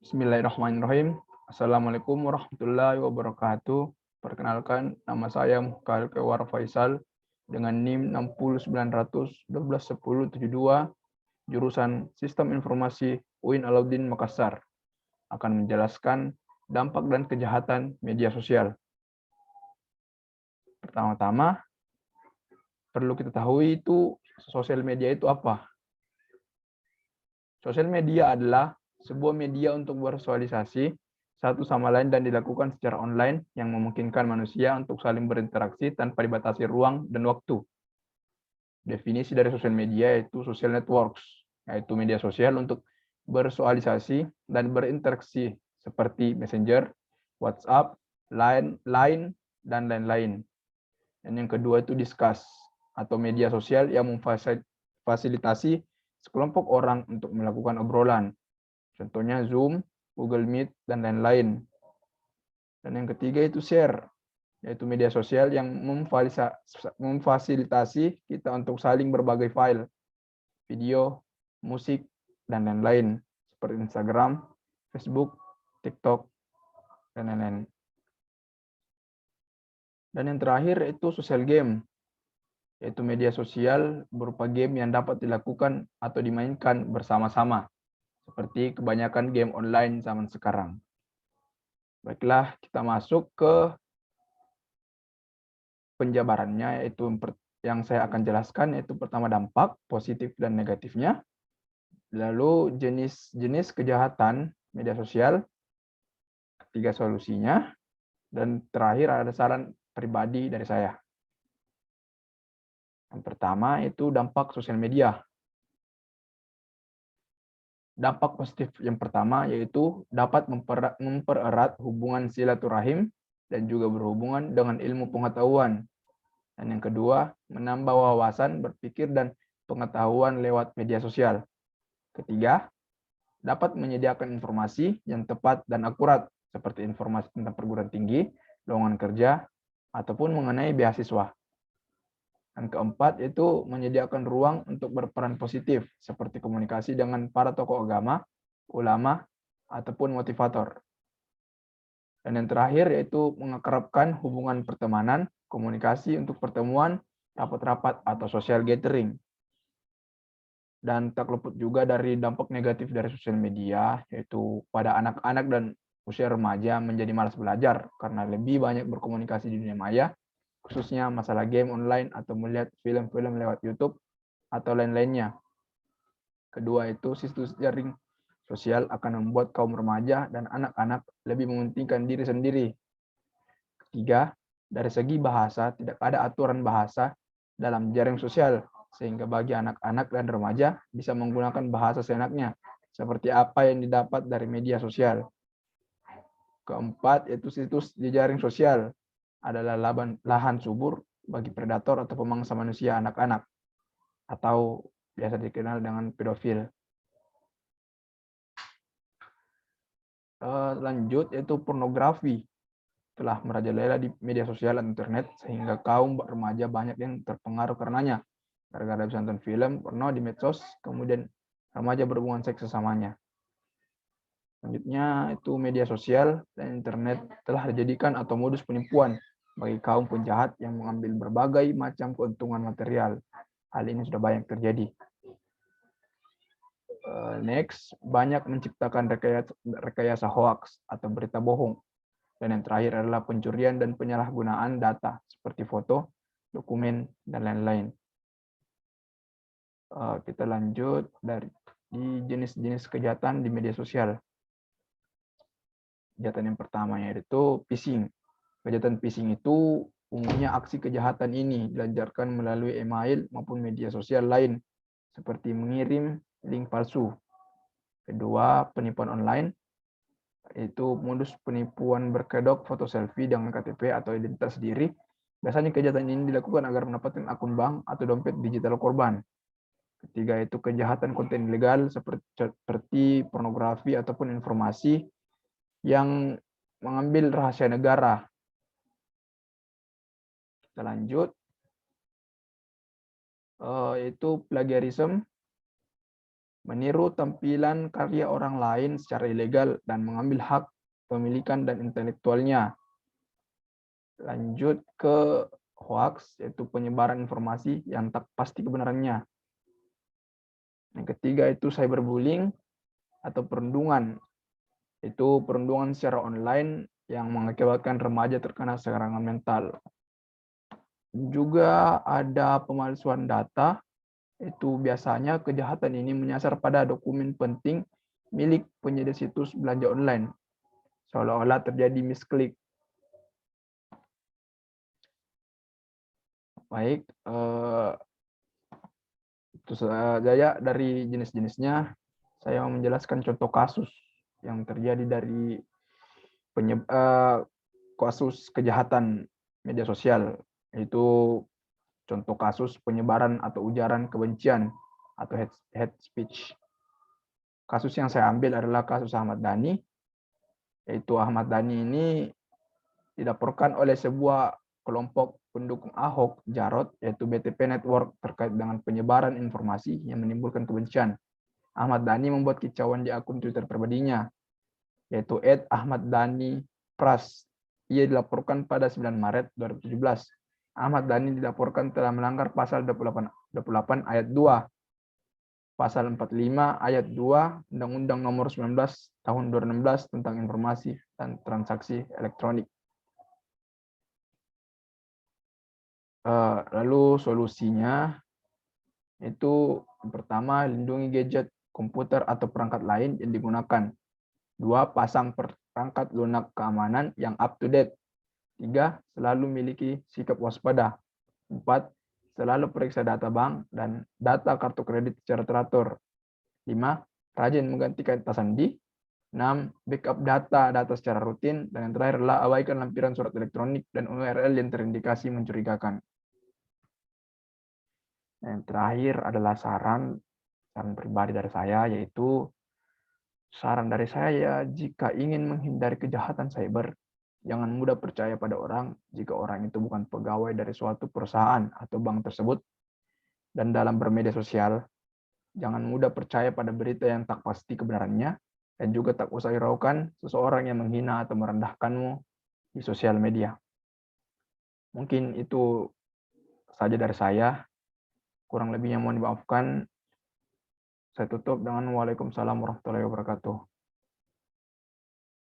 Bismillahirrahmanirrahim. Assalamualaikum warahmatullahi wabarakatuh. Perkenalkan, nama saya Mukhtar Kewar Faisal dengan NIM 60900 jurusan Sistem Informasi UIN Alauddin Makassar. Akan menjelaskan dampak dan kejahatan media sosial. Pertama-tama, perlu kita tahu itu sosial media itu apa? Sosial media adalah sebuah media untuk bersosialisasi satu sama lain dan dilakukan secara online yang memungkinkan manusia untuk saling berinteraksi tanpa dibatasi ruang dan waktu. Definisi dari sosial media yaitu social networks, yaitu media sosial untuk bersosialisasi dan berinteraksi seperti Messenger, WhatsApp, Line, dan lain-lain. Dan yang kedua itu Discuss, atau media sosial yang memfasilitasi sekelompok orang untuk melakukan obrolan. Contohnya Zoom, Google Meet, dan lain-lain. Dan yang ketiga itu Share, yaitu media sosial yang memfasilitasi kita untuk saling berbagai file, video, musik, dan lain-lain, seperti Instagram, Facebook, TikTok, dan lain-lain. Dan yang terakhir itu social game, yaitu media sosial berupa game yang dapat dilakukan atau dimainkan bersama-sama, seperti kebanyakan game online zaman sekarang. Baiklah, kita masuk ke penjabarannya, yaitu yang saya akan jelaskan, yaitu pertama dampak, positif dan negatifnya, lalu jenis-jenis kejahatan media sosial, ketiga solusinya, dan terakhir ada saran pribadi dari saya. Yang pertama itu dampak sosial media. Dampak positif yang pertama yaitu dapat mempererat hubungan silaturahim dan juga berhubungan dengan ilmu pengetahuan. Dan yang kedua, menambah wawasan berpikir dan pengetahuan lewat media sosial. Ketiga, dapat menyediakan informasi yang tepat dan akurat, seperti informasi tentang perguruan tinggi, lowongan kerja, ataupun mengenai beasiswa. Dan keempat, itu menyediakan ruang untuk berperan positif, seperti komunikasi dengan para tokoh agama, ulama, ataupun motivator. Dan yang terakhir, yaitu mengakrabkan hubungan pertemanan, komunikasi untuk pertemuan, rapat-rapat, atau social gathering. Dan tak luput juga dari dampak negatif dari sosial media, yaitu pada anak-anak dan usia remaja menjadi malas belajar karena lebih banyak berkomunikasi di dunia maya, khususnya masalah game online atau melihat film-film lewat YouTube atau lain-lainnya. Kedua itu situs jaring sosial akan membuat kaum remaja dan anak-anak lebih mementingkan diri sendiri. Ketiga, dari segi bahasa tidak ada aturan bahasa dalam jaring sosial, sehingga bagi anak-anak dan remaja bisa menggunakan bahasa seenaknya, seperti apa yang didapat dari media sosial. Keempat, yaitu situs di jaring sosial adalah lahan subur bagi predator atau pemangsa manusia anak-anak, atau biasa dikenal dengan pedofil. Lanjut, yaitu pornografi telah merajalela di media sosial dan internet, sehingga kaum remaja banyak yang terpengaruh karenanya. Gara-gara bisa nonton film, porno di medsos, kemudian remaja berhubungan seks sesamanya. Selanjutnya itu media sosial dan internet telah dijadikan atau modus penipuan bagi kaum penjahat yang mengambil berbagai macam keuntungan material. Hal ini sudah banyak terjadi. Next, banyak menciptakan rekayasa hoax atau berita bohong. Dan yang terakhir adalah pencurian dan penyalahgunaan data seperti foto, dokumen, dan lain-lain. Kita lanjut dari jenis-jenis kejahatan di media sosial. Kejahatan yang pertama yaitu phishing. Kejahatan phishing itu umumnya aksi kejahatan ini dilancarkan melalui email maupun media sosial lain, seperti mengirim link palsu. Kedua, penipuan online, yaitu modus penipuan berkedok foto selfie dengan KTP atau identitas diri. Biasanya kejahatan ini dilakukan agar mendapatkan akun bank atau dompet digital korban. Ketiga, itu kejahatan konten ilegal seperti pornografi ataupun informasi yang mengambil rahasia negara. Kita lanjut. Itu plagiarism, meniru tampilan karya orang lain secara ilegal, dan mengambil hak pemilikan dan intelektualnya. Lanjut ke hoax, yaitu penyebaran informasi yang tak pasti kebenarannya. Yang ketiga itu cyberbullying atau perundungan. Itu perundungan secara online yang mengakibatkan remaja terkena serangan mental. Juga ada pemalsuan data, itu biasanya kejahatan ini menyasar pada dokumen penting milik penyedia situs belanja online, seolah-olah terjadi misklik. Baik, itu saja dari jenis-jenisnya. Saya mau menjelaskan contoh kasus yang terjadi dari kasus kejahatan media sosial, yaitu contoh kasus penyebaran atau ujaran kebencian atau hate speech. Kasus yang saya ambil adalah kasus Ahmad Dhani, yaitu Ahmad Dhani ini dilaporkan oleh sebuah kelompok pendukung Ahok Jarot, yaitu BTP Network, terkait dengan penyebaran informasi yang menimbulkan kebencian. Ahmad Dhani membuat kicauan di akun Twitter pribadinya, yaitu @ahmaddhanipras. Ia dilaporkan pada 9 Maret 2017. Ahmad Dhani dilaporkan telah melanggar pasal 28 ayat 2, pasal 45 ayat 2 Undang-Undang Nomor 19 Tahun 2016 tentang Informasi dan Transaksi Elektronik. Lalu solusinya itu yang pertama, lindungi gadget, komputer atau perangkat lain yang digunakan. 2. Pasang perangkat lunak keamanan yang up to date. 3. Selalu miliki sikap waspada. 4. Selalu periksa data bank dan data kartu kredit secara teratur. 5. Rajin mengganti kata sandi. 6. Backup data secara rutin. Dan yang terakhir adalah abaikan lampiran surat elektronik dan URL yang terindikasi mencurigakan. Yang terakhir adalah saran pribadi dari saya, yaitu saran dari saya, jika ingin menghindari kejahatan cyber, jangan mudah percaya pada orang jika orang itu bukan pegawai dari suatu perusahaan atau bank tersebut. Dan dalam bermedia sosial, jangan mudah percaya pada berita yang tak pasti kebenarannya, dan juga tak usah hiraukan seseorang yang menghina atau merendahkanmu di sosial media. Mungkin itu saja dari saya. Kurang lebihnya mohon dimaafkan. Saya tutup dengan Waalaikumsalam warahmatullahi wabarakatuh.